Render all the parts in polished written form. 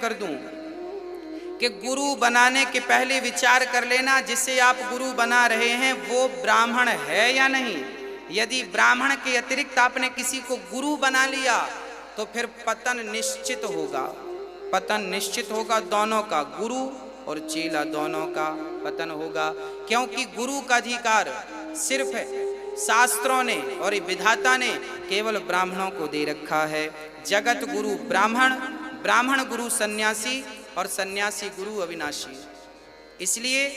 कर दूं कि गुरु बनाने के पहले विचार कर लेना जिसे आप गुरु बना रहे हैं वो ब्राह्मण है या नहीं। यदि ब्राह्मण के अतिरिक्त आपने किसी को गुरु बना लिया तो फिर पतन निश्चित होगा, पतन निश्चित होगा। दोनों का, गुरु और चेला दोनों का पतन होगा। क्योंकि गुरु का अधिकार सिर्फ शास्त्रों ने और विधाता ने केवल ब्राह्मणों को दे रखा है। जगत गुरु ब्राह्मण, ब्राह्मण गुरु सन्यासी और सन्यासी गुरु अविनाशी। इसलिए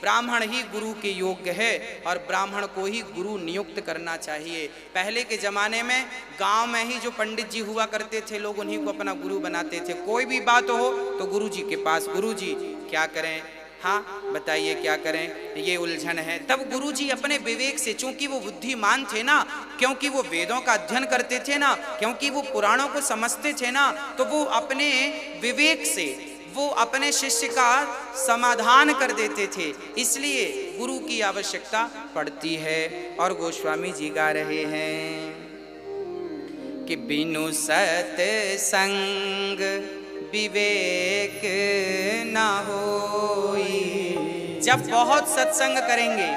ब्राह्मण ही गुरु के योग्य है और ब्राह्मण को ही गुरु नियुक्त करना चाहिए। पहले के जमाने में गांव में ही जो पंडित जी हुआ करते थे, लोग उन्हीं को अपना गुरु बनाते थे। कोई भी बात हो तो गुरु जी के पास, गुरु जी क्या करें, हाँ बताइए क्या करें, ये उलझन है। तब गुरुजी अपने विवेक से, चूंकि वो बुद्धिमान थे ना, क्योंकि वो वेदों का अध्ययन करते थे ना, क्योंकि वो पुराणों को समझते थे ना, तो वो अपने विवेक से वो अपने शिष्य का समाधान कर देते थे। इसलिए गुरु की आवश्यकता पड़ती है। और गोस्वामी जी गा रहे हैं कि बिनु सत्संग विवेक ना होई। जब बहुत सत्संग करेंगे,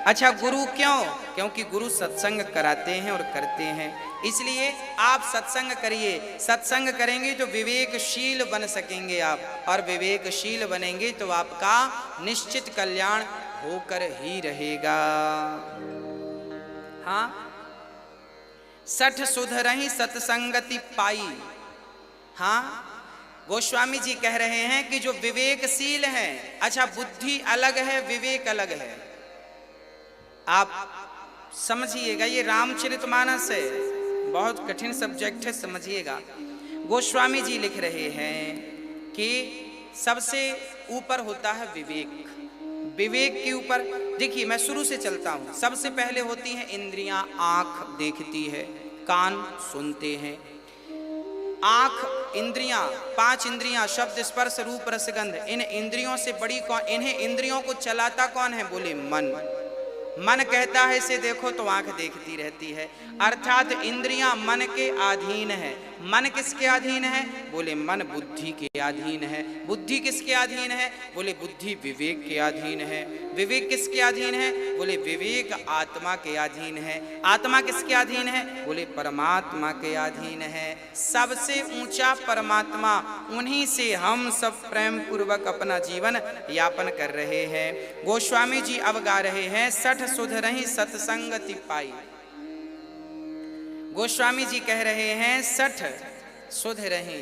अच्छा गुरु क्यों? क्योंकि गुरु सत्संग कराते हैं और करते हैं। इसलिए आप सत्संग करिए, सत्संग करेंगे तो विवेकशील बन सकेंगे आप, और विवेकशील बनेंगे तो आपका निश्चित कल्याण होकर ही रहेगा। हाँ, सठ सुधरहि सत्संगति पाई। हाँ, गोस्वामी जी कह रहे हैं कि जो विवेकशील हैं, अच्छा बुद्धि अलग है, विवेक अलग है। आप समझिएगा, ये रामचरितमानस है, बहुत कठिन सब्जेक्ट है, समझिएगा। गोस्वामी जी लिख रहे हैं कि सबसे ऊपर होता है विवेक। विवेक के ऊपर देखिए, मैं शुरू से चलता हूं। सबसे पहले होती हैं इंद्रियां, आंख देखती है, कान सुनते हैं। आंख, इंद्रियां, पांच इंद्रियां, शब्द स्पर्श रूप रसगंध, इन इंद्रियों से बड़ी कौन? इन्हें इंद्रियों को चलाता कौन है? बोले मन। मन कहता है इसे देखो तो आंख देखती रहती है, अर्थात इंद्रियां मन के अधीन है। मन किसके अधीन है? बोले मन बुद्धि के अधीन है। बुद्धि किसके अधीन है? बोले बुद्धि विवेक के अधीन है। विवेक किसके अधीन है? बोले विवेक आत्मा के अधीन है। आत्मा किसके अधीन है? बोले परमात्मा के अधीन है। सबसे ऊंचा परमात्मा, उन्हीं से हम सब प्रेम पूर्वक अपना जीवन यापन कर रहे हैं। गोस्वामी जी अब गा रहे हैं, सठ सुधरहि सत्संगति पाई। गोस्वामी जी कह रहे हैं सठ सुधरहि,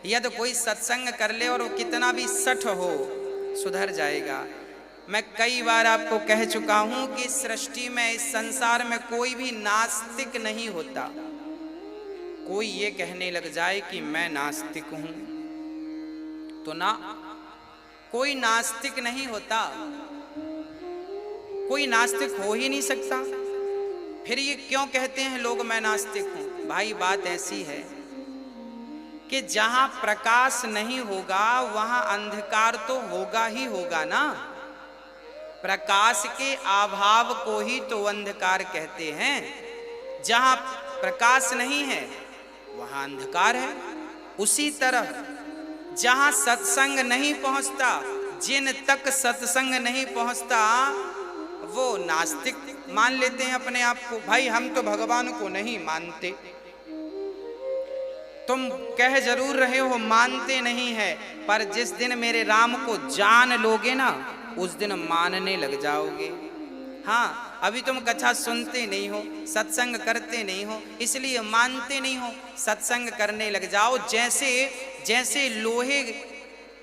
यदि कोई सत्संग कर ले और वो कितना भी सठ हो, सुधर जाएगा। मैं कई बार आपको कह चुका हूं कि सृष्टि में, इस संसार में कोई भी नास्तिक नहीं होता। कोई ये कहने लग जाए कि मैं नास्तिक हूं तो ना, कोई नास्तिक नहीं होता। कोई नास्तिक हो ही नहीं सकता। फिर ये क्यों कहते हैं लोग मैं नास्तिक हूं? भाई बात ऐसी है कि जहां प्रकाश नहीं होगा वहां अंधकार तो होगा ही होगा ना। प्रकाश के अभाव को ही तो अंधकार कहते हैं। जहां प्रकाश नहीं है वहां अंधकार है। उसी तरह जहां सत्संग नहीं पहुंचता, जिन तक सत्संग नहीं पहुंचता, वो नास्तिक मान लेते हैं अपने आप को। भाई हम तो भगवान को नहीं मानते। तुम कह जरूर रहे हो मानते नहीं है, पर जिस दिन मेरे राम को जान लोगे ना, उस दिन मानने लग जाओगे। हाँ, अभी तुम कथा सुनते नहीं हो, सत्संग करते नहीं हो, इसलिए मानते नहीं हो। सत्संग करने लग जाओ। जैसे जैसे लोहे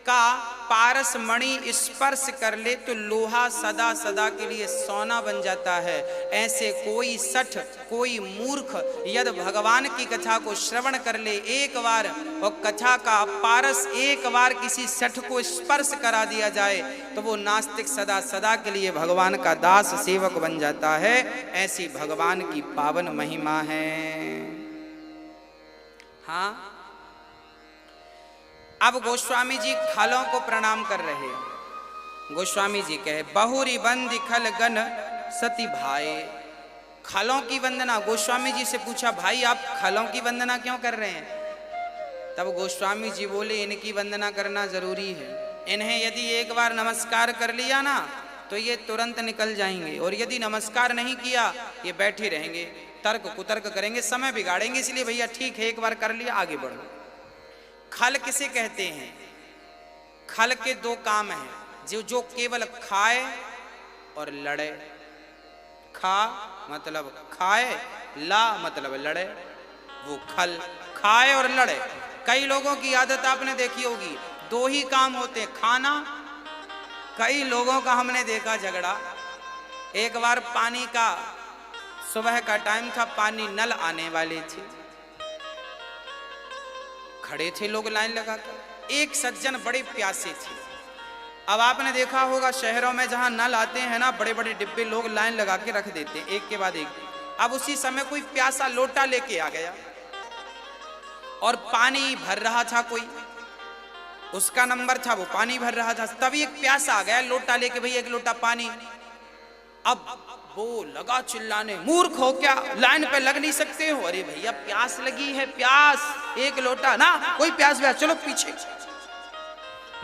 का पारस मणि स्पर्श कर ले तो लोहा सदा सदा के लिए सोना बन जाता है, ऐसे कोई सठ, कोई मूर्ख यदि भगवान की कथा को श्रवण कर ले एक बार, और कथा का पारस एक बार किसी सठ को स्पर्श करा दिया जाए, तो वो नास्तिक सदा सदा के लिए भगवान का दास सेवक बन जाता है। ऐसी भगवान की पावन महिमा है। हाँ, अब गोस्वामी जी खलों को प्रणाम कर रहे हैं। गोस्वामी जी कहे, बहुरी बंदी खल गन सती भाई। खलों की वंदना, गोस्वामी जी से पूछा, भाई आप खलों की वंदना क्यों कर रहे हैं? तब गोस्वामी जी बोले इनकी वंदना करना जरूरी है। इन्हें यदि एक बार नमस्कार कर लिया ना तो ये तुरंत निकल जाएंगे, और यदि नमस्कार नहीं किया ये बैठे रहेंगे, तर्क कुतर्क करेंगे, समय बिगाड़ेंगे। इसलिए भैया ठीक है, एक बार कर लिया आगे बढ़ो। खल किसे कहते हैं? खल के दो काम हैं, जो केवल खाए और लड़े। खा मतलब खाए, ला मतलब लड़े, वो खल। खाए और लड़े। कई लोगों की आदत आपने देखी होगी, दो ही काम होते हैं, खाना। कई लोगों का हमने देखा झगड़ा। एक बार पानी का सुबह का टाइम था, पानी नल आने वाले थे, खड़े थे लोग लाइन लगाकर। एक सज्जन बड़े प्यासे थे। अब आपने देखा होगा शहरों में जहां नल आते हैं ना, बड़े बड़े डिब्बे लोग लाइन लगा के रख देते हैं एक के बाद एक। अब उसी समय कोई प्यासा लोटा लेके आ गया और पानी भर रहा था, कोई उसका नंबर था, वो पानी भर रहा था। तभी एक प्यासा आ गया लोटा लेके, भैया एक लोटा पानी। अब वो लगा चिल्लाने, मूर्ख हो क्या, लाइन पे लग नहीं सकते हो? अरे भैया प्यास लगी है, प्यास, एक लोटा ना, कोई प्यास व्यास, चलो पीछे।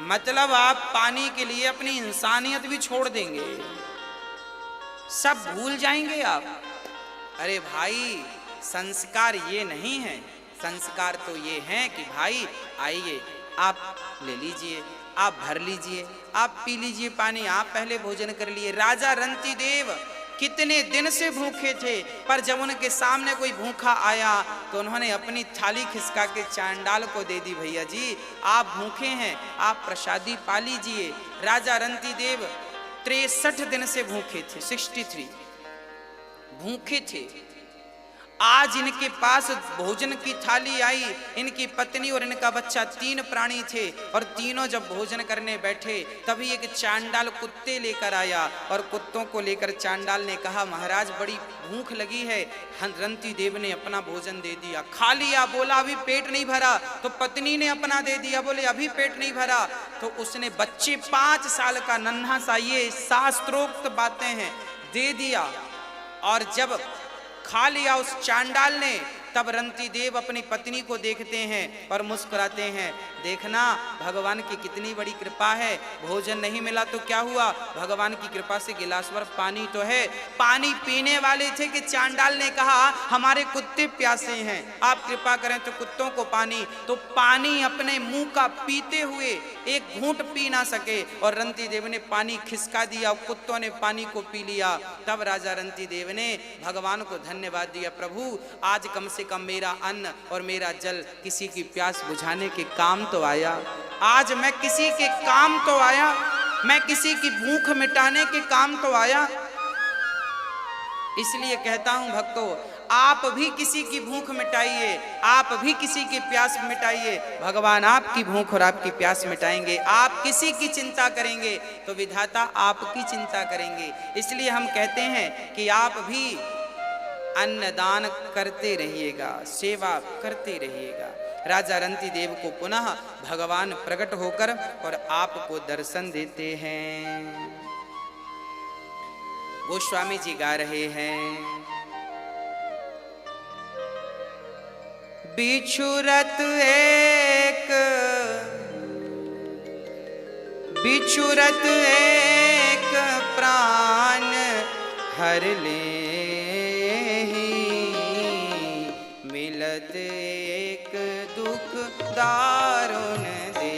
मतलब आप पानी के लिए अपनी इंसानियत भी छोड़ देंगे, सब भूल जाएंगे आप। अरे भाई संस्कार ये नहीं है, संस्कार तो ये है कि भाई आइए आप ले लीजिए, आप भर लीजिए, आप पी लीजिए पानी, आप पहले भोजन कर लिए। राजा रंती देव कितने दिन से भूखे थे, पर जब उनके सामने कोई भूखा आया तो उन्होंने अपनी थाली खिसका के चांडाल को दे दी, भैया जी आप भूखे हैं, आप प्रसादी पा लीजिए। राजा रंती देव 63 दिन से भूखे थे, 63 भूखे थे। आज इनके पास भोजन की थाली आई, इनकी पत्नी और इनका बच्चा, 3 प्राणी थे, और तीनों जब भोजन करने बैठे तभी एक चांडाल कुत्ते लेकर आया, और कुत्तों को लेकर चांडाल ने कहा महाराज बड़ी भूख लगी है। रंती देव ने अपना भोजन दे दिया, खा लिया, बोला अभी पेट नहीं भरा, तो पत्नी ने अपना दे दिया, बोले अभी पेट नहीं भरा, तो उसने बच्चे 5 साल का नन्हा सा, ये शास्त्रोक्त बातें हैं, दे दिया। और जब खा लिया उस चांडाल ने, तब रंती देव अपनी पत्नी को देखते हैं और मुस्कुराते हैं, देखना भगवान की कितनी बड़ी कृपा है, भोजन नहीं मिला तो क्या हुआ, भगवान की कृपा से गिलास भर पानी तो है। पानी पीने वाले थे कि चांडाल ने कहा हमारे कुत्ते प्यासे हैं, आप कृपा करें तो कुत्तों को पानी, तो पानी अपने मुंह का पीते हुए एक घूंट पी ना सके, और रंती देव ने पानी खिसका दिया, कुत्तों ने पानी को पी लिया। तब राजा रंती देव ने भगवान को धन्यवाद दिया, प्रभु आज कम से कम मेरा अन्न और मेरा जल किसी की प्यास बुझाने के काम तो आया, आज मैं किसी के काम तो आया, मैं किसी की भूख मिटाने के काम तो आया। इसलिए कहता हूं भक्तों, आप भी किसी की भूख मिटाइए, आप भी किसी की प्यास मिटाइए, भगवान आपकी भूख और आपकी प्यास मिटाएंगे। आप किसी की चिंता करेंगे तो विधाता आपकी चिंता करेंगे। इसलिए हम कहते हैं कि आप भी अन्नदान करते रहिएगा, सेवा करते रहिएगा। राजा रंती देव को पुनः भगवान प्रकट होकर और आपको दर्शन देते हैं। गोस्वामी जी गा रहे हैं, बिछुरत एक प्राण हर ले, मिलत एक दुख दारुण दे।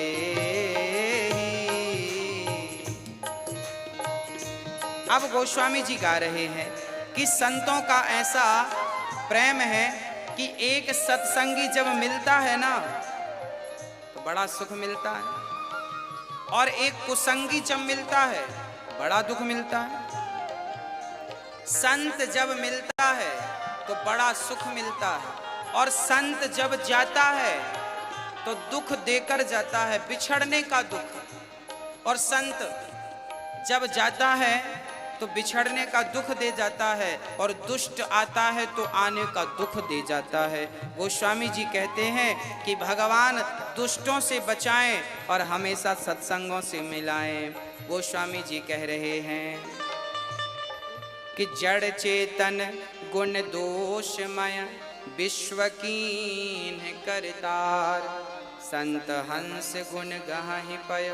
अब गोस्वामी जी गा रहे हैं कि संतों का ऐसा प्रेम है कि एक सत्संगी जब मिलता है ना तो बड़ा सुख मिलता है, और एक कुसंगी जब मिलता है बड़ा दुख मिलता है। संत जब मिलता है तो बड़ा सुख मिलता है, और संत जब जाता है तो दुख देकर जाता है, बिछड़ने का दुख। और संत जब जाता है तो बिछड़ने का दुख दे जाता है, और दुष्ट आता है तो आने का दुख दे जाता है। गोस्वामी जी कहते हैं कि भगवान दुष्टों से बचाएं और हमेशा सत्संगों से मिलाएं। गोस्वामी जी कह रहे हैं कि जड़ चेतन गुण दोषमय विश्व कीन करतार, संत हंस गुण गाहि पय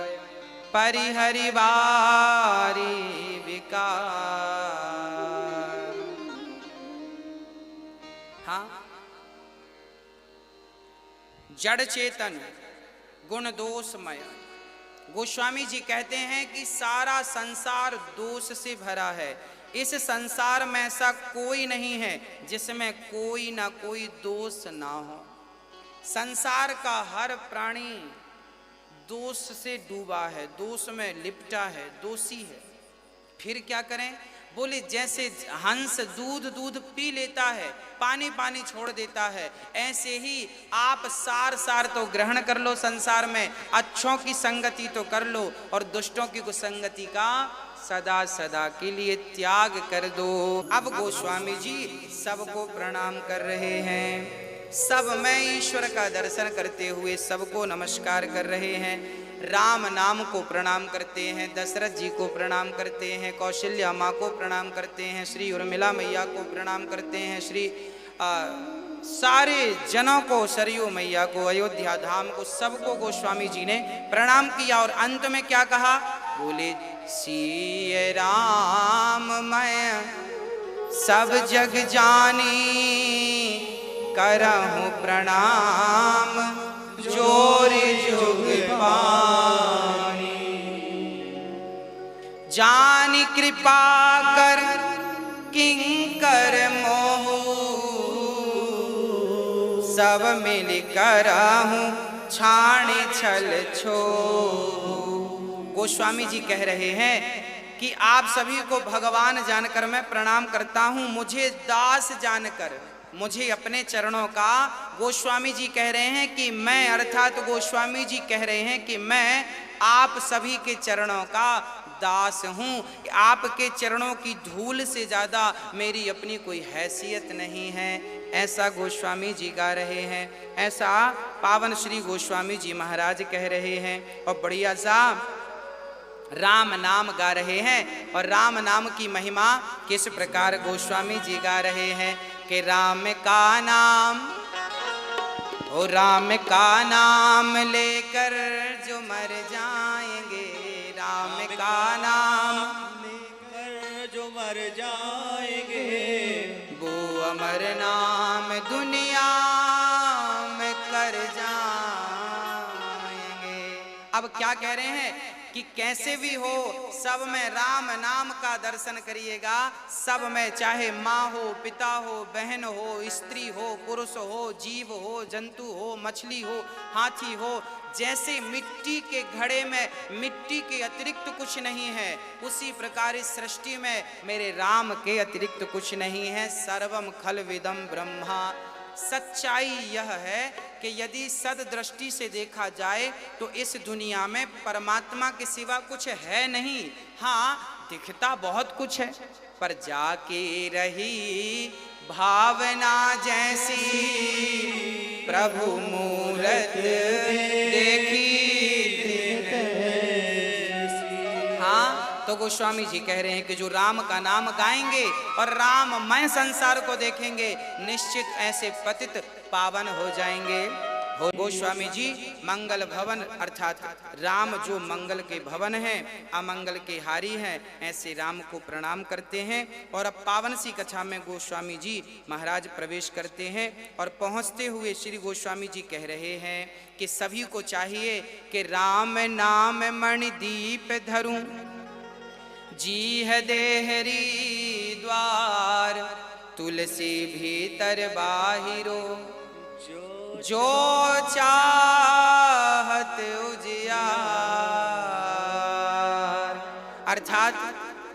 परिहरि बारी विकार। हाँ, जड़ चेतन गुण दोषमय। गोस्वामी जी कहते हैं कि सारा संसार दोष से भरा है। इस संसार में ऐसा कोई नहीं है जिसमें कोई ना कोई दोष ना हो। संसार का हर प्राणी दोष से डूबा है, दोष में लिपटा है, दोषी है। फिर क्या करें? बोले जैसे हंस दूध पी लेता है, पानी पानी छोड़ देता है, ऐसे ही आप सार सार तो ग्रहण कर लो संसार में, अच्छों की संगति तो कर लो और दुष्टों की कुसंगति का सदा सदा के लिए त्याग कर दो। अब गोस्वामी जी सबको प्रणाम कर रहे हैं। सब में ईश्वर का दर्शन करते हुए सबको नमस्कार कर रहे हैं। राम नाम को प्रणाम करते हैं, दशरथ जी को प्रणाम करते हैं, कौशल्या माँ को प्रणाम करते हैं, श्री उर्मिला मैया को प्रणाम करते हैं, श्री सारे जनों को, सरयू मैया को, अयोध्या धाम को, सबको गोस्वामी जी ने प्रणाम किया। और अंत में क्या कहा? बोले सिय राम मैं सब जग जानी, करहूं प्रणाम जोर जुग पानी। जानी कृपा कर किंकर मोहू, सब मिल करहूं छाणी छल छो। गोस्वामी जी कह रहे हैं कि आप सभी को भगवान जानकर मैं प्रणाम करता हूं, मुझे दास जानकर, मुझे अपने चरणों का, गोस्वामी जी कह रहे हैं कि मैं, अर्थात गोस्वामी जी कह रहे हैं कि मैं आप सभी के चरणों का दास हूँ। आपके चरणों की धूल से ज़्यादा मेरी अपनी कोई हैसियत नहीं है, ऐसा गोस्वामी जी गा रहे हैं। ऐसा पावन श्री गोस्वामी जी महाराज कह रहे हैं। और बढ़िया सा राम नाम गा रहे हैं। और राम नाम की महिमा किस प्रकार गोस्वामी जी गा रहे हैं कि राम का नाम, ओ राम का नाम लेकर जो मर जाएंगे, राम का नाम लेकर जो मर जाएंगे, वो अमर नाम दुनिया में कर जाएंगे। अब क्या कह रहे हैं कि कैसे भी हो सब में राम नाम का दर्शन करिएगा। सब में चाहे माँ हो, पिता हो, बहन हो, स्त्री हो, पुरुष हो, जीव हो, जंतु हो, मछली हो, हाथी हो, जैसे मिट्टी के घड़े में मिट्टी के अतिरिक्त कुछ नहीं है, उसी प्रकार इस सृष्टि में मेरे राम के अतिरिक्त कुछ नहीं है। सर्वम खलविदम ब्रह्मा। सच्चाई यह है कि यदि सद्दृष्टि से देखा जाए तो इस दुनिया में परमात्मा के सिवा कुछ है नहीं। हाँ, दिखता बहुत कुछ है, पर जाके रही भावना जैसी, प्रभु मूरत देखी। हाँ, तो गोस्वामी जी कह रहे हैं कि जो राम का नाम गाएंगे और राममय संसार को देखेंगे, निश्चित ऐसे पतित पावन हो जाएंगे। गोस्वामी जी मंगल भवन अर्थात राम जो मंगल के भवन हैं, अमंगल के हारी हैं, ऐसे राम को प्रणाम करते हैं। और अब पावन सी कथा में गोस्वामी जी महाराज प्रवेश करते हैं। और पहुंचते हुए श्री गोस्वामी जी कह रहे हैं कि सभी को चाहिए कि राम नाम मणि दीप धरूं, जी है देहरी द्वार, तुलसी भीतर बाहिरो, जो चाहत उजियार। अर्थात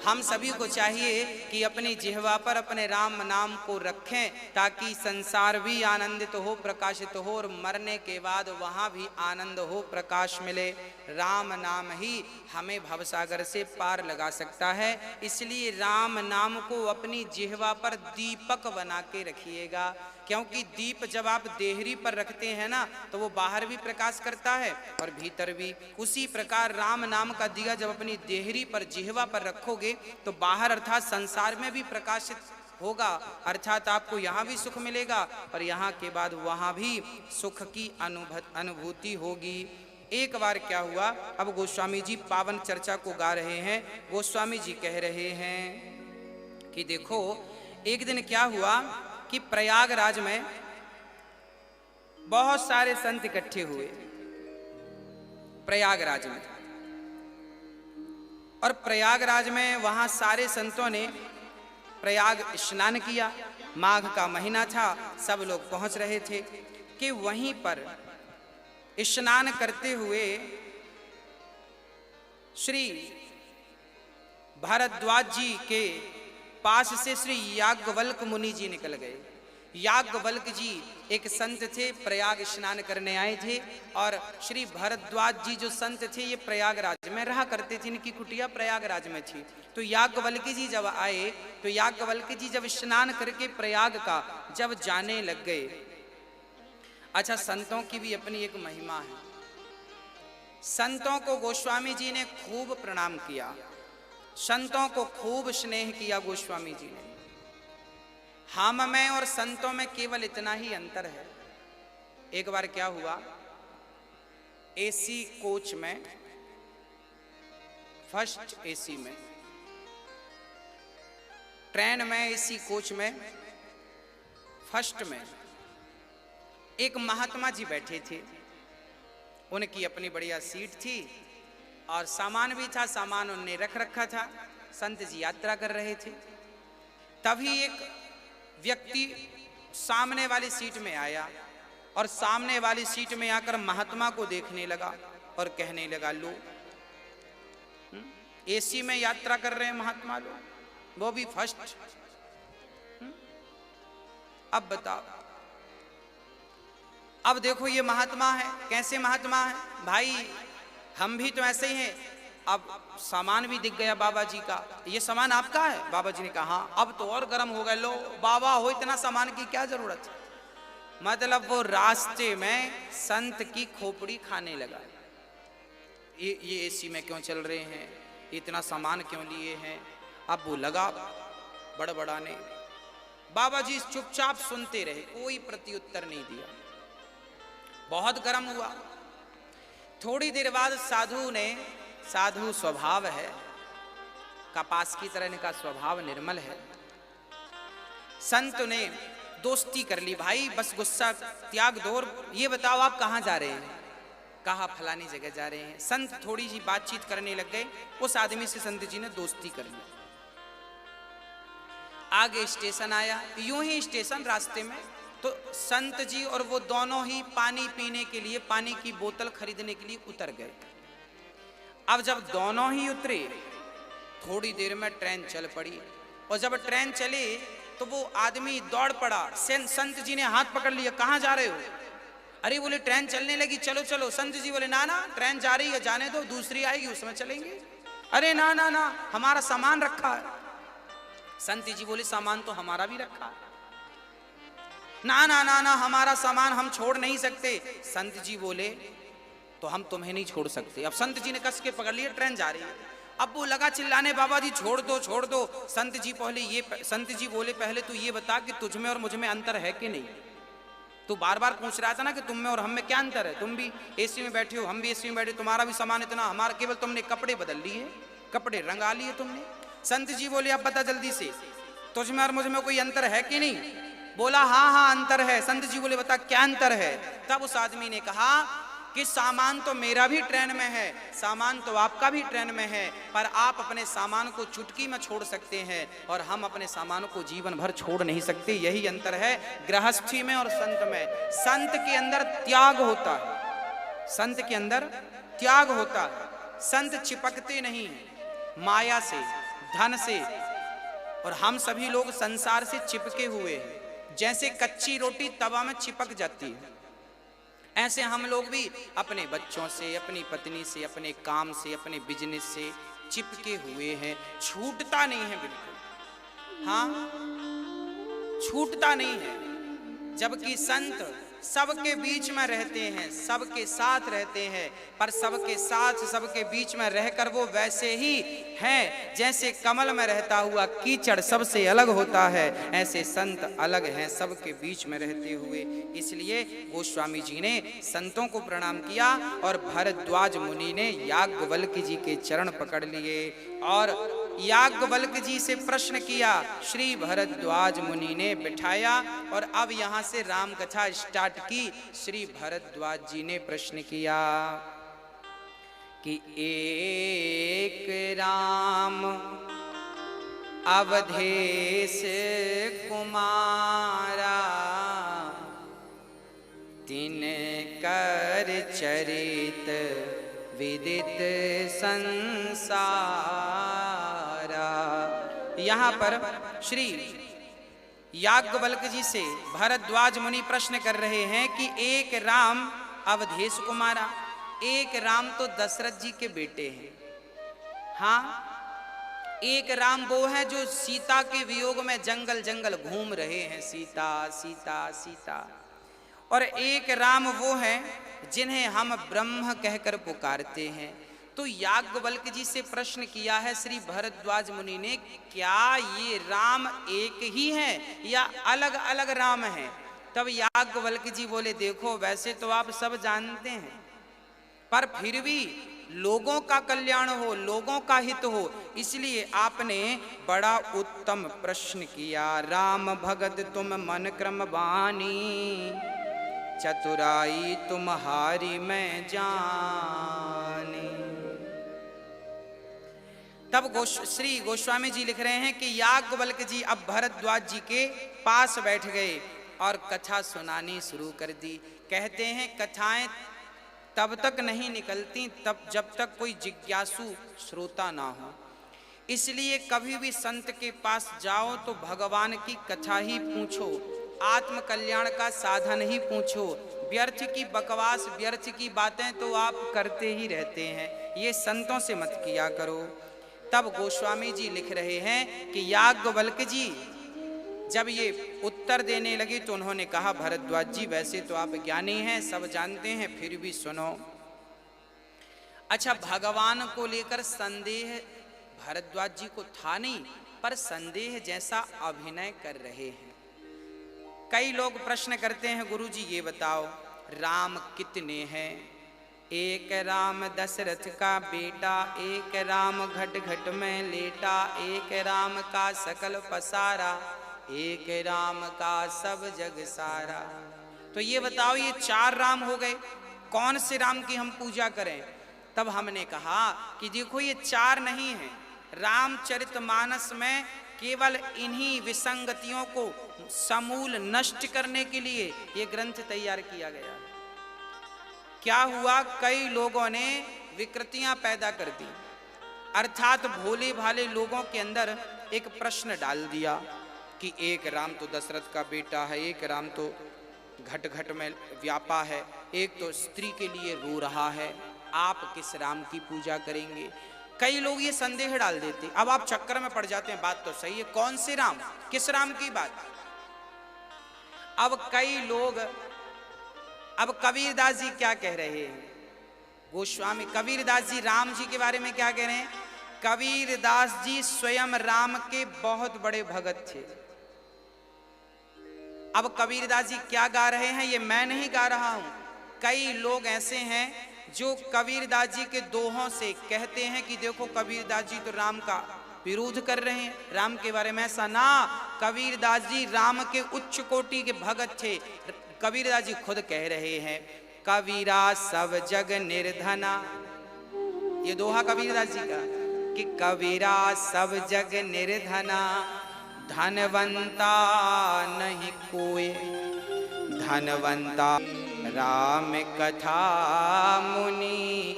हम सभी को चाहिए कि अपनी जिह्वा पर अपने राम नाम को रखें, ताकि संसार भी आनंदित हो, प्रकाशित हो, और मरने के बाद वहाँ भी आनंद हो, प्रकाश मिले। राम नाम ही हमें भवसागर से पार लगा सकता है। इसलिए राम नाम को अपनी जिह्वा पर दीपक बना के रखिएगा, क्योंकि दीप जब आप देहरी पर रखते हैं ना, तो वो बाहर भी प्रकाश करता है और भीतर भी। उसी प्रकार राम नाम का दिया जब अपनी देहरी पर, जिह्वा पर रखोगे, तो बाहर अर्थात संसार में भी प्रकाशित होगा, अर्थात आपको यहाँ भी सुख मिलेगा और यहाँ के बाद वहाँ भी सुख की अनुभूति होगी। एक बार क्या हुआ, अब गोस्वामी जी पावन चर्चा को गा रहे हैं। गोस्वामी जी कह रहे हैं कि देखो एक दिन क्या हुआ कि प्रयागराज में बहुत सारे संत इकट्ठे हुए प्रयागराज में, और प्रयागराज में वहां सारे संतों ने प्रयाग स्नान किया। माघ का महीना था, सब लोग पहुंच रहे थे कि वहीं पर स्नान करते हुए श्री भारद्वाज जी के पास से श्री याज्ञवल्क्य मुनि जी निकल गए। याज्ञवल्क्य जी एक संत थे, प्रयाग स्नान करने आए थे, और श्री भारद्वाज जी जो संत थे ये प्रयागराज में रहा करते थे, इनकी कुटिया प्रयागराज में थी। तो याज्ञवल्क्य जी जब आए तो याज्ञवल्क्य जी जब स्नान करके प्रयाग का जब जाने लग गए, अच्छा संतों की भी अपनी एक महिमा है। संतों को गोस्वामी जी ने खूब प्रणाम किया, संतों को खूब स्नेह किया गोस्वामी जी ने। हम में और संतों में केवल इतना ही अंतर है। एक बार क्या हुआ, एसी कोच में, फर्स्ट एसी में, ट्रेन में, एसी कोच में फर्स्ट में एक महात्मा जी बैठे थे। उनकी अपनी बढ़िया सीट थी और सामान भी था, सामान उनने रख रखा था। संत जी यात्रा कर रहे थे, तभी एक व्यक्ति सामने वाली सीट में आया और सामने वाली सीट में आकर महात्मा को देखने लगा और कहने लगा, लो एसी में यात्रा कर रहे हैं महात्मा लोग, वो भी फर्स्ट। अब बताओ, अब देखो ये महात्मा है, कैसे महात्मा है भाई, हम भी तो ऐसे ही हैं। अब सामान भी दिख गया बाबा जी का, ये सामान आपका है? बाबा जी ने कहा हाँ। अब तो और गर्म हो गए, लो बाबा हो, इतना सामान की क्या जरूरत है। मतलब वो रास्ते में संत की खोपड़ी खाने लगा, ये एसी में क्यों चल रहे हैं, इतना सामान क्यों लिए हैं। अब वो लगा बड़बड़ाने, बाबा जी चुपचाप सुनते रहे, कोई प्रत्युत्तर नहीं दिया। बहुत गर्म हुआ। थोड़ी देर बाद साधु ने, साधु स्वभाव है, कपास की तरह इनका स्वभाव निर्मल है, संत ने दोस्ती कर ली। भाई बस गुस्सा त्याग दो, ये बताओ आप कहाँ जा रहे हैं? कहा फलानी जगह जा रहे हैं। संत थोड़ी सी बातचीत करने लग गए, उस आदमी से संत जी ने दोस्ती कर ली। आगे स्टेशन आया, यूं ही स्टेशन रास्ते में, तो संत जी और वो दोनों ही पानी पीने के लिए, पानी की बोतल खरीदने के लिए उतर गए। अब जब दोनों ही उतरे, थोड़ी देर में ट्रेन चल पड़ी, और जब ट्रेन चली तो वो आदमी दौड़ पड़ा। संत जी ने हाथ पकड़ लिया, कहाँ जा रहे हो? अरे बोले ट्रेन चलने लगी, चलो चलो। संत जी बोले ना ना, ट्रेन जा रही है, जाने दो, दूसरी आएगी उसमें चलेंगे। अरे ना ना ना, हमारा सामान रखा है। संत जी बोले सामान तो हमारा भी रखा है। ना ना ना ना, हमारा सामान हम छोड़ नहीं सकते। संत जी बोले तो हम तुम्हें नहीं छोड़ सकते। अब संत जी ने कस के पकड़ लिया, ट्रेन जा रही है। अब वो लगा चिल्लाने, बाबा जी छोड़ दो छोड़ दो। संत जी बोले पहले तू ये बता कि तुझ में और मुझ में अंतर है कि नहीं? तू बार बार पूछ रहा था ना कि तुम में और हम में क्या अंतर है। तुम भी एसी में बैठे हो, हम भी एसी में बैठे, तुम्हारा भी सामान इतना, हमारा केवल तुमने कपड़े बदल लिए, कपड़े रंगा लिए तुमने। संत जी बोले अब बता जल्दी से, तुझ में और मुझ में कोई अंतर है कि नहीं? बोला हाँ हाँ अंतर है। संत जी बोले बता क्या अंतर है? तब उस आदमी ने कहा कि सामान तो मेरा भी ट्रेन में है, सामान तो आपका भी ट्रेन में है, पर आप अपने सामान को चुटकी में छोड़ सकते हैं और हम अपने सामान को जीवन भर छोड़ नहीं सकते। यही अंतर है गृहस्थी में और संत में। संत के अंदर त्याग होता है, संत के अंदर त्याग होता है। संत चिपकते नहीं हैं माया से, धन से, और हम सभी लोग संसार से चिपके हुए हैं। जैसे कच्ची रोटी तवा में चिपक जाती है, ऐसे हम लोग भी अपने बच्चों से, अपनी पत्नी से, अपने काम से, अपने बिजनेस से चिपके हुए हैं। छूटता नहीं है बिल्कुल, हाँ छूटता नहीं है। जबकि संत सबके बीच में रहते हैं, सबके साथ रहते हैं, पर सबके साथ सबके बीच में रहकर वो वैसे ही हैं जैसे कमल में रहता हुआ कीचड़ सबसे अलग होता है, ऐसे संत अलग हैं सबके बीच में रहते हुए। इसलिए गोस्वामी जी ने संतों को प्रणाम किया और भरद्वाज मुनि ने याज्ञवल्क्य जी के चरण पकड़ लिए और याज्ञवल्क्य जी से प्रश्न किया। श्री भरद्वाज मुनि ने बिठाया और अब यहाँ से राम कथा स्टार्ट की। श्री भरद्वाज जी ने प्रश्न किया कि एक राम अवधेश कुमारा, तिन कर चरित विदित संसारा। यहाँ पर श्री याज्ञवल्क्य जी से भरद्वाज मुनि प्रश्न कर रहे हैं कि एक राम अवधेश कुमारा, एक राम तो दशरथ जी के बेटे हैं। हाँ, एक राम वो है जो सीता के वियोग में जंगल जंगल घूम रहे हैं, सीता सीता सीता। और एक राम वो है जिन्हें हम ब्रह्म कहकर पुकारते हैं। तो याज्ञवल्क्य जी से प्रश्न किया है श्री भरद्वाज मुनि ने, क्या ये राम एक ही है या अलग अलग राम हैं? तब याज्ञवल्क्य जी बोले, देखो वैसे तो आप सब जानते हैं, पर फिर भी लोगों का कल्याण हो, लोगों का हित हो, इसलिए आपने बड़ा उत्तम प्रश्न किया। राम भगत तुम मन क्रम बानी, चतुराई तुम्हारी मैं जानी। तब श्री गोस्वामी जी लिख रहे हैं कि याज्ञवल्क्य जी अब भरद्वाज जी के पास बैठ गए और कथा सुनानी शुरू कर दी। कहते हैं कथाएं तब तक नहीं निकलती तब जब तक कोई जिज्ञासु श्रोता ना हो। इसलिए कभी भी संत के पास जाओ तो भगवान की कथा ही पूछो, आत्म कल्याण का साधन ही पूछो। व्यर्थ की बकवास, व्यर्थ की बातें तो आप करते ही रहते हैं, ये संतों से मत किया करो। तब गोस्वामी जी लिख रहे हैं कि याज्ञवल्क्य जी जब ये उत्तर देने लगे तो उन्होंने कहा, भरद्वाज जी वैसे तो आप ज्ञानी हैं, सब जानते हैं, फिर भी सुनो। अच्छा, भगवान को लेकर संदेह भरद्वाज जी को था नहीं, पर संदेह जैसा अभिनय कर रहे हैं। कई लोग प्रश्न करते हैं, गुरु जी ये बताओ राम कितने हैं? एक राम दशरथ का बेटा, एक राम घट घट में लेटा, एक राम का सकल पसारा, एक राम का सब जग सारा। तो ये बताओ ये 4 राम हो गए, कौन से राम की हम पूजा करें? तब हमने कहा कि देखो ये 4 नहीं है, रामचरितमानस में केवल इन्हीं विसंगतियों को समूल नष्ट करने के लिए ये ग्रंथ तैयार किया गया। क्या हुआ, कई लोगों ने विकृतियां पैदा कर दी, अर्थात भोले भाले लोगों के अंदर एक प्रश्न डाल दिया कि एक राम तो दशरथ का बेटा है, एक राम तो घट घट में व्यापा है, एक तो स्त्री के लिए रो रहा है, आप किस राम की पूजा करेंगे? कई लोग ये संदेह डाल देते। अब आप चक्कर में पड़ जाते हैं, बात तो सही है, कौन से राम, किस राम की बात? अब कई लोग, अब कबीरदास जी क्या कह रहे हैं? गोस्वामी कबीरदास जी राम जी के बारे में क्या कह रहे हैं? कबीरदास जी स्वयं राम के बहुत बड़े भगत थे। अब कबीरदास जी क्या गा रहे हैं ये मैं नहीं गा रहा हूं। कई लोग ऐसे हैं जो कबीरदास जी के दोहों से कहते हैं कि देखो कबीरदास जी तो राम का विरोध कर रहे हैं, राम के बारे में। ऐसा ना, कबीरदास जी राम के उच्च कोटि के भगत थे। कबीरदास जी खुद कह रहे हैं, कबीरा सब जग निर्धना, ये दोहा कबीरदास जी का, कि कबीरा सब जग निर्धना, धनवंता नहीं कोई, धनवंता राम कथा मुनि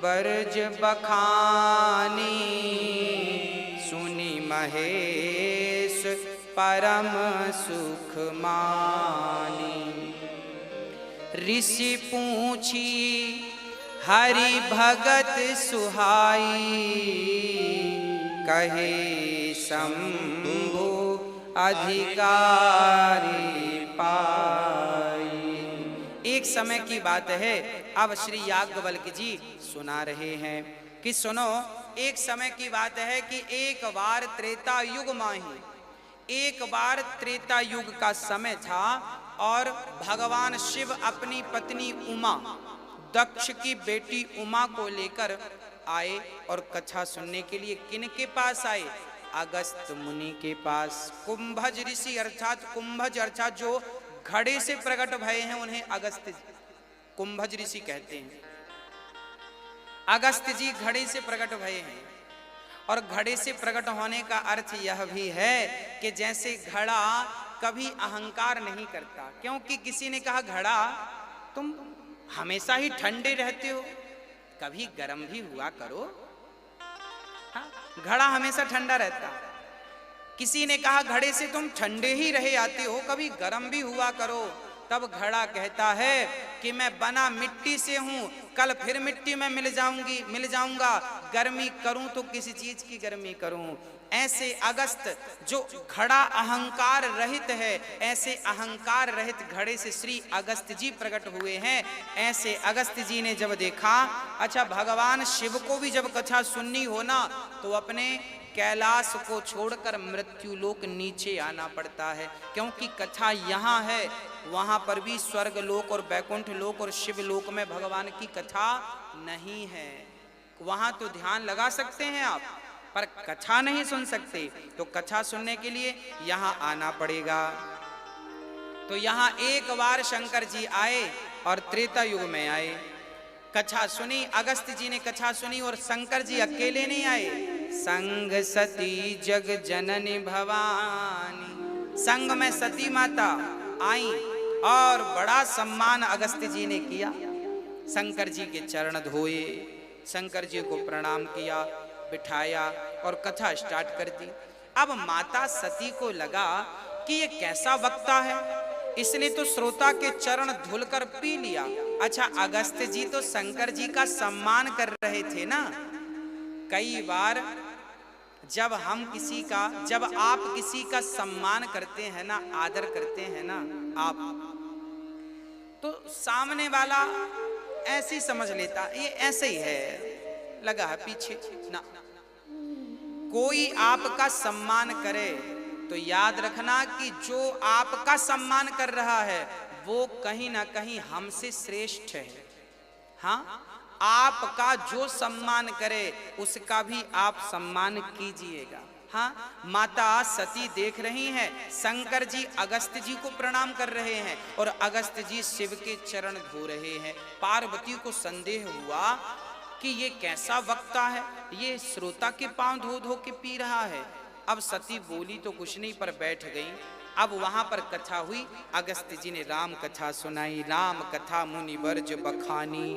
बरज बखानी, सुनी महेश परम सुख मानी। ऋषि पूछी हरि भगत सुहाई, कहे शंभु अधिकारी पाई। समय की बात है, अब श्री याज्ञवल्क्य जी सुना रहे हैं कि सुनो, एक समय की बात है कि एक बार त्रेता युग माही, एक बार त्रेता युग का समय था और भगवान शिव अपनी पत्नी उमा, दक्ष की बेटी उमा को लेकर आए और कथा सुनने के लिए किनके पास आए? अगस्त मुनि के पास। कुंभज ऋषि अर्थात कुंभज अर्थात जो घड़े से प्रकट भये हैं उन्हें अगस्त कुंभज ऋषि कहते हैं। अगस्त जी घड़े से प्रकट भये हैं और घड़े से प्रकट होने का अर्थ यह भी है कि जैसे घड़ा कभी अहंकार नहीं करता, क्योंकि किसी ने कहा घड़ा तुम हमेशा ही ठंडे रहते हो, कभी गर्म भी हुआ करो। हाँ? घड़ा हमेशा ठंडा रहता। किसी ने कहा घड़े से तुम ठंडे ही रहे आते हो, कभी गर्म भी हुआ करो। तब घड़ा कहता है कि मैं बना मिट्टी से हूं, कल फिर मिट्टी में मिल जाऊंगा, गर्मी करूं तो किसी चीज की गर्मी करूं। ऐसे अगस्त जो घड़ा अहंकार रहित है, ऐसे अहंकार रहित घड़े से श्री अगस्त जी प्रकट हुए हैं। ऐसे अगस्त जी ने जब देखा, अच्छा भगवान शिव को भी जब कथा सुननी हो ना तो अपने कैलाश को छोड़कर मृत्यु लोक नीचे आना पड़ता है, क्योंकि कथा यहाँ है, वहां पर भी स्वर्ग लोक और बैकुंठ लोक और शिव लोक में भगवान की कथा नहीं है। वहां तो ध्यान लगा सकते हैं आप, पर कथा नहीं सुन सकते। तो कथा सुनने के लिए यहाँ आना पड़ेगा। तो यहाँ एक बार शंकर जी आए और त्रेता युग में आए, कथा सुनी। अगस्त जी ने कथा सुनी और शंकर जी अकेले नहीं आए, संग सती जग जननी भवानी, संग में सती माता आई और बड़ा सम्मान अगस्त जी ने किया। शंकर जी के चरण धोए, शंकर जी को प्रणाम किया, बिठाया और कथा स्टार्ट कर दी। अब माता सती को लगा कि ये कैसा वक्ता है, इसने तो श्रोता के चरण धुलकर पी लिया। अच्छा अगस्त जी तो शंकर जी का सम्मान कर रहे थे ना। कई बार जब आप किसी का सम्मान करते हैं ना, आदर करते हैं ना आप, तो सामने वाला ऐसी समझ लेता ये ऐसे ही है, लगा है पीछे ना। कोई आपका सम्मान करे तो याद रखना कि जो आपका सम्मान कर रहा है वो कहीं ना कहीं हमसे श्रेष्ठ है। हाँ, आपका जो सम्मान करे उसका भी आप सम्मान कीजिएगा। हाँ, माता सती देख रही हैं, शंकर जी अगस्त जी को प्रणाम कर रहे हैं और अगस्त जी शिव के चरण धो रहे हैं। पार्वती को संदेह हुआ कि ये कैसा वक्ता है, ये श्रोता के पांव धो धो के पी रहा है। अब सती बोली तो कुछ नहीं, पर बैठ गई। अब वहां पर कथा हुई, अगस्त जी ने राम कथा सुनाई। राम कथा मुनि वर्ज बखानी,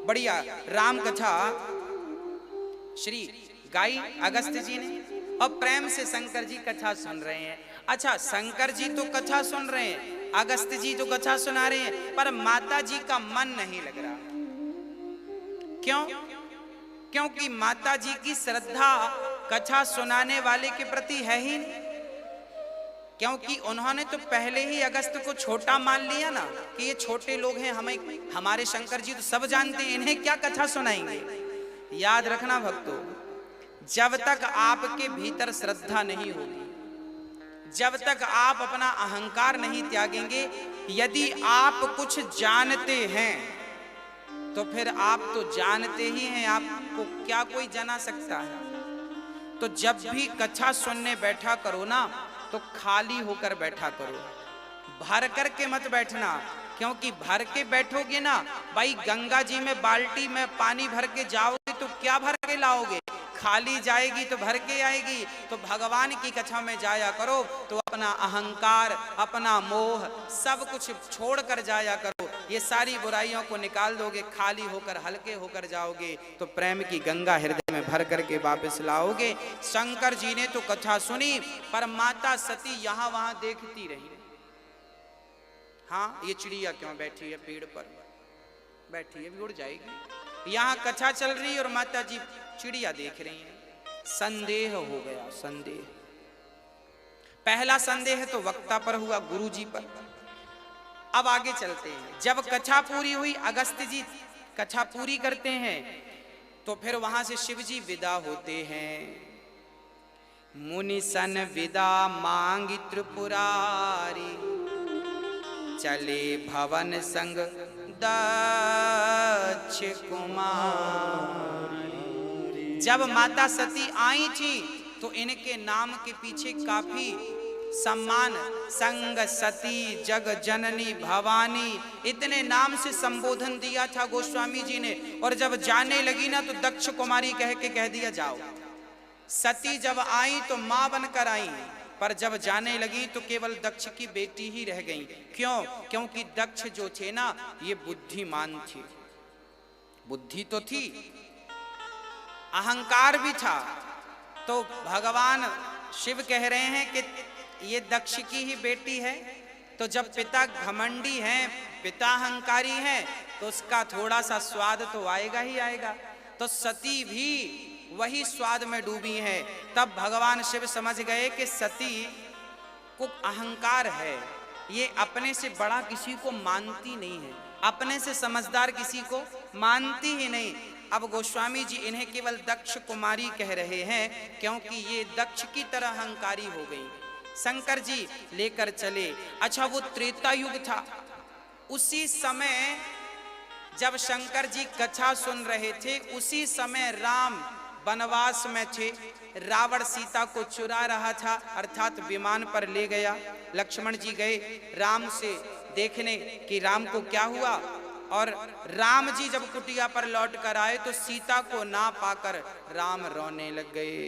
बढ़िया राम कथा श्री गाई अगस्त जी ने, और प्रेम से शंकर जी कथा सुन रहे हैं। अच्छा शंकर जी तो कथा सुन रहे हैं, अगस्त जी तो कथा सुना रहे हैं, पर माता जी का मन नहीं लग रहा। क्यों? क्योंकि माता जी की श्रद्धा कथा सुनाने वाले के प्रति है ही नहीं, क्योंकि उन्होंने तो पहले ही अगस्त को छोटा मान लिया ना कि ये छोटे लोग हैं, हमारे शंकर जी तो सब जानते हैं, इन्हें क्या कथा सुनाएंगे। याद रखना भक्तों, जब तक आपके भीतर श्रद्धा नहीं होगी, जब तक आप अपना अहंकार नहीं त्यागेंगे, यदि आप कुछ जानते हैं तो फिर आप तो जानते ही हैं, आपको क्या कोई जाना सकता है। तो जब भी कथा सुनने बैठा करो ना तो खाली होकर बैठा करो, भर करके मत बैठना, क्योंकि भर के बैठोगे ना भाई, गंगा जी में बाल्टी में पानी भर के जाओगे तो क्या भर के लाओगे, खाली जाएगी तो भर के आएगी। तो भगवान की कथा में जाया करो तो अपना अहंकार, अपना मोह सब कुछ छोड़ कर जाया करो, ये सारी बुराइयों को निकाल दोगे, खाली होकर हल्के होकर जाओगे तो प्रेम की गंगा हृदय में भर करके वापस लाओगे। शंकर जी ने तो कथा सुनी, पर माता सती यहाँ वहां देखती रही। हाँ, ये चिड़िया क्यों बैठी है पेड़ पर, बैठी है, उड़ जाएगी। यहाँ कथा चल रही है और माता जी चिड़िया देख रही हैं। संदेह हो गया, संदेह। पहला संदेह तो वक्ता पर हुआ, गुरु जी पर। अब आगे चलते हैं। जब कथा पूरी हुई, अगस्त जी कथा पूरी करते हैं, तो फिर वहां से शिव जी विदा होते हैं। मुनि सन विदा मांगी त्रिपुरारी, चले भवन संग दक्ष कुमारी। जब माता सती आई थी तो इनके नाम के पीछे काफी सम्मान, संग सती जग जननी भवानी, इतने नाम से संबोधन दिया था गोस्वामी जी ने। और जब जाने लगी ना तो दक्ष कुमारी कह दिया जाओ। सती जब आई तो मां बनकर आई, पर जब जाने लगी तो केवल दक्ष की बेटी ही रह गई। क्यों? क्योंकि दक्ष जो थे ना ये बुद्धिमान थे। बुद्धि तो थी, अहंकार भी था। तो भगवान शिव कह रहे हैं कि ये दक्ष की ही बेटी है। तो जब पिता घमंडी हैं, पिता अहंकारी हैं, तो उसका थोड़ा सा स्वाद तो आएगा ही आएगा। तो सती भी वही स्वाद में डूबी है। तब भगवान शिव समझ गए कि सती को अहंकार है, ये अपने से बड़ा किसी को मानती नहीं है, अपने से समझदार किसी को मानती ही नहीं। अब गोस्वामी जी इन्हें केवल दक्ष कुमारी कह रहे हैं क्योंकि ये दक्ष की तरह अहंकारी हो गई। शंकर जी लेकर चले। अच्छा, वो त्रेता युग था। उसी समय जब शंकर जी कथा सुन रहे थे, उसी समय राम वनवास में थे। रावण सीता को चुरा रहा था, अर्थात विमान पर ले गया। लक्ष्मण जी गए राम से देखने कि राम को क्या हुआ। और राम जी जब कुटिया पर लौट कर आए तो सीता को ना पाकर राम रोने लग गए।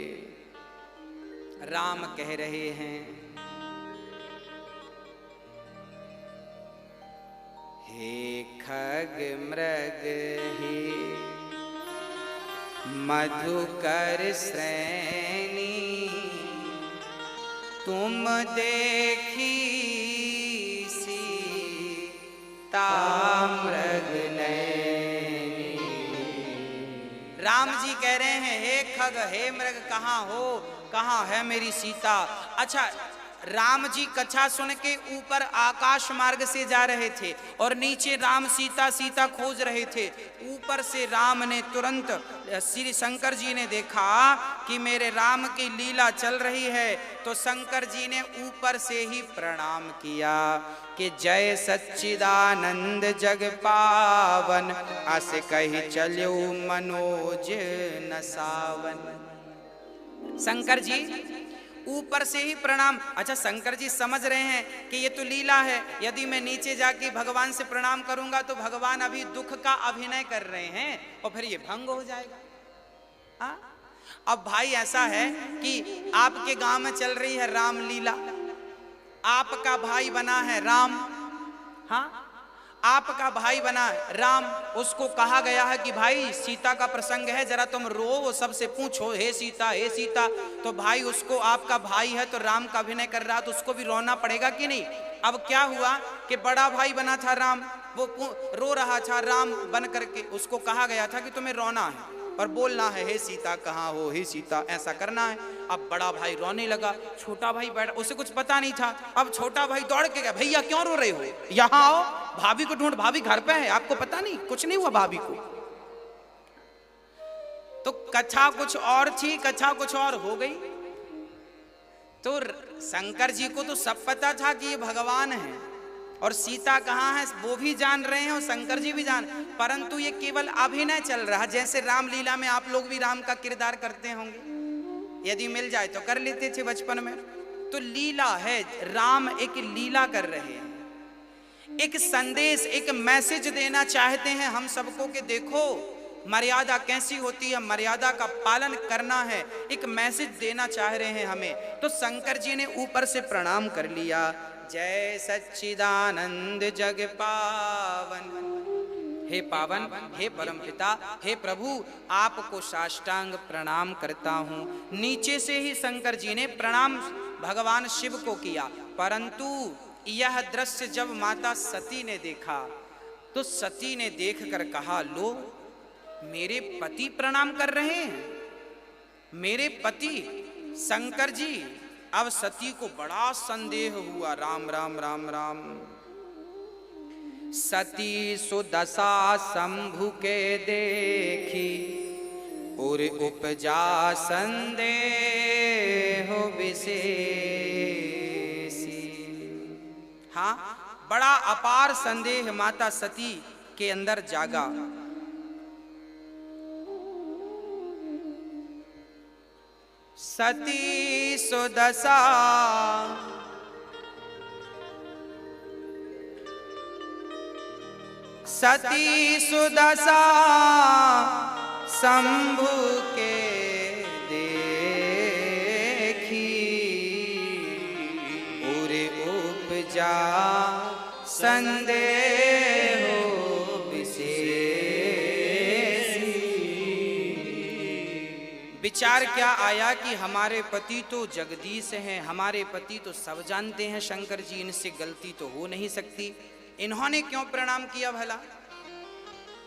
राम कह रहे हैं, हे खग मृग हे मधुकर श्रेणी, तुम देखी सीता मृग नैनी। राम जी कह रहे हैं, हे खग हे मृग कहाँ हो, कहाँ है मेरी सीता। अच्छा, राम जी कथा सुन के ऊपर आकाश मार्ग से जा रहे थे और नीचे राम सीता सीता खोज रहे थे। ऊपर से राम ने तुरंत, श्री शंकर जी ने देखा कि मेरे राम की लीला चल रही है, तो शंकर जी ने ऊपर से ही प्रणाम किया कि जय सच्चिदानंद जग पावन, अस कही चलो मनोज न सावन। शंकर जी ऊपर से ही प्रणाम। अच्छा, शंकर जी समझ रहे हैं कि ये तो लीला है, यदि मैं नीचे जाके भगवान से प्रणाम करूंगा तो भगवान अभी दुख का अभिनय कर रहे हैं और फिर ये भंग हो जाएगा। अब भाई ऐसा है कि आपके गांव में चल रही है राम लीला, आपका भाई बना है राम, हाँ आपका भाई बना राम, उसको कहा गया है कि भाई सीता का प्रसंग है, जरा तुम रो, वो सबसे पूछो हे सीता हे सीता। तो भाई उसको, आपका भाई है तो राम का अभिनय कर रहा, तो उसको भी रोना पड़ेगा कि नहीं। अब क्या हुआ कि बड़ा भाई बना था राम, वो रो रहा था राम बन करके, उसको कहा गया था कि तुम्हें रोना है और बोलना है हे सीता कहाँ हो, हे सीता, ऐसा करना है। अब बड़ा भाई रोने लगा, छोटा भाई बैठ, उसे कुछ पता नहीं था। अब छोटा भाई दौड़ के गया, भैया क्यों रो रहे हो, यहाँ आओ, भाभी को ढूंढ, भाभी घर पे है, आपको पता नहीं, कुछ नहीं हुआ भाभी को। तो कथा कुछ और थी, कथा कुछ और हो गई। तो शंकर जी को तो सब पता था कि ये भगवान है और सीता कहाँ है वो भी जान रहे हैं और शंकर जी भी जान, परंतु ये केवल अभिनय चल रहा है। जैसे रामलीला में आप लोग भी राम का किरदार करते होंगे, यदि मिल जाए तो कर लेते थे बचपन में। तो लीला है, राम एक लीला कर रहे हैं, एक संदेश, एक मैसेज देना चाहते हैं हम सबको कि देखो मर्यादा कैसी होती है, मर्यादा का पालन करना है, एक मैसेज देना चाह रहे हैं हमें। तो शंकर जी ने ऊपर से प्रणाम कर लिया, जय सच्चिदानंद जग पावन, हे पावन, हे परमपिता, हे प्रभु, आपको साष्टांग प्रणाम करता हूँ। नीचे से ही शंकर जी ने प्रणाम भगवान शिव को किया, परंतु यह दृश्य जब माता सती ने देखा तो सती ने देखकर कहा, लो मेरे पति प्रणाम कर रहे हैं, मेरे पति शंकर जी। अब सती को बड़ा संदेह हुआ, राम राम राम राम, सती सुदशा शंभु के देखी, और उपजा संदेह विशेषी। हाँ, बड़ा अपार संदेह माता सती के अंदर जागा। सती सुदशा सती सुदशा शंभु के देखी, और उपजा संदेह विशेषी। विचार क्या आया कि हमारे पति तो जगदीश हैं, हमारे पति तो सब जानते हैं शंकर जी, इनसे गलती तो हो नहीं सकती, इन्होंने क्यों प्रणाम किया भला।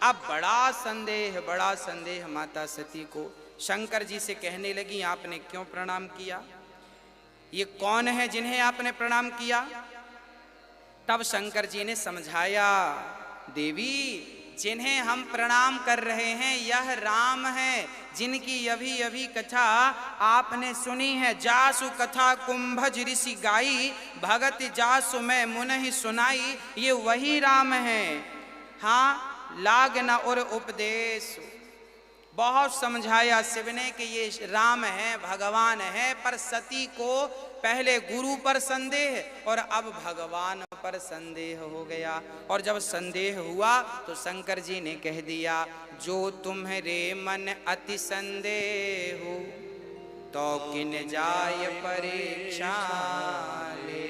अब बड़ा संदेह माता सती को शंकर जी से कहने लगी, आपने क्यों प्रणाम किया, ये कौन है जिन्हें आपने प्रणाम किया। तब शंकर जी ने समझाया, देवी जिन्हें हम प्रणाम कर रहे हैं यह राम है, जिनकी अभी अभी कथा आपने सुनी है। जासु कथा कुंभज ऋषि गाई, भगत जासु मैं मुनहि सुनाई, ये वही राम है। हाँ, लाग न और उपदेश। बहुत समझाया शिव ने कि ये राम है, भगवान है, पर सती को पहले गुरु पर संदेह और अब भगवान पर संदेह हो गया। और जब संदेह हुआ तो शंकर जी ने कह दिया, जो तुम्हारे मन अति संदेह हो, तो किन जाय परीक्षा ले।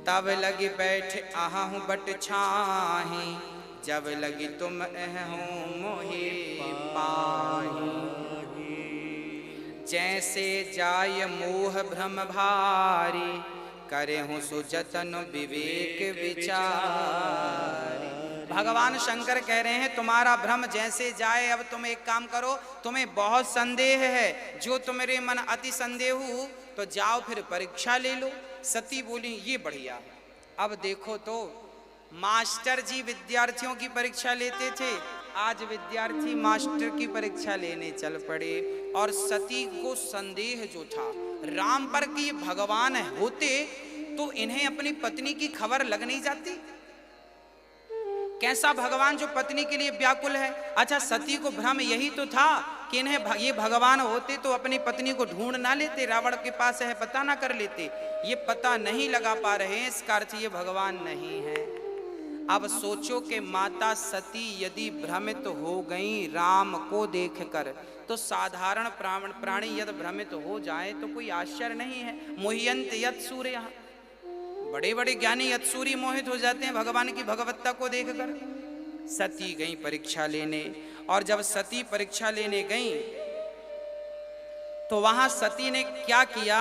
तब लगी बैठ आहूँ बट छाही, जब लगी तुम अहूँ मोहि पाही। जैसे जाय मोह भ्रम भारी, करे हूँ सुजतन विवेक विचार। भगवान शंकर कह रहे हैं तुम्हारा भ्रम जैसे जाए। अब तुम एक काम करो, तुम्हें बहुत संदेह है, जो तुम्हारे मन अति संदेह हो तो जाओ फिर परीक्षा ले लो। सती बोली, ये बढ़िया। अब देखो तो मास्टर जी विद्यार्थियों की परीक्षा लेते थे, आज विद्यार्थी मास्टर की परीक्षा लेने चल पड़े। और सती को संदेह जो था राम पर कि ये भगवान होते तो इन्हें अपनी पत्नी की खबर लग नहीं जाती। कैसा भगवान जो पत्नी के लिए व्याकुल है। अच्छा, सती को भ्रम यही तो था कि इन्हें ये भगवान होते तो अपनी पत्नी को ढूंढ ना लेते, रावण के पास है पता ना कर लेते। ये पता नहीं लगा पा रहे हैं, इसका अर्थ ये भगवान नहीं है। अब सोचो कि माता सती यदि भ्रमित हो गई राम को देखकर, तो साधारण प्राणी यदि भ्रमित हो जाए तो कोई आश्चर्य नहीं है। मोह्यंत यत् सूर्यः, बड़े बड़े ज्ञानी यत्सूरी मोहित हो जाते हैं भगवान की भगवत्ता को देखकर। सती गई परीक्षा लेने, और जब सती परीक्षा लेने गई तो वहां सती ने क्या किया।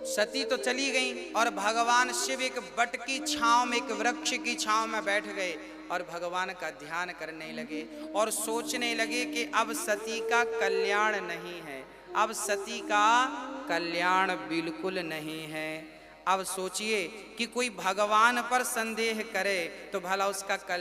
सती तो चली गई और भगवान शिव एक बट की छांव में, एक वृक्ष की छांव में बैठ गए और भगवान का ध्यान करने लगे और सोचने लगे कि अब सती का कल्याण नहीं है, अब सती का कल्याण बिल्कुल नहीं है। अब सोचिए कि कोई भगवान पर संदेह करे तो भला उसका कल्याण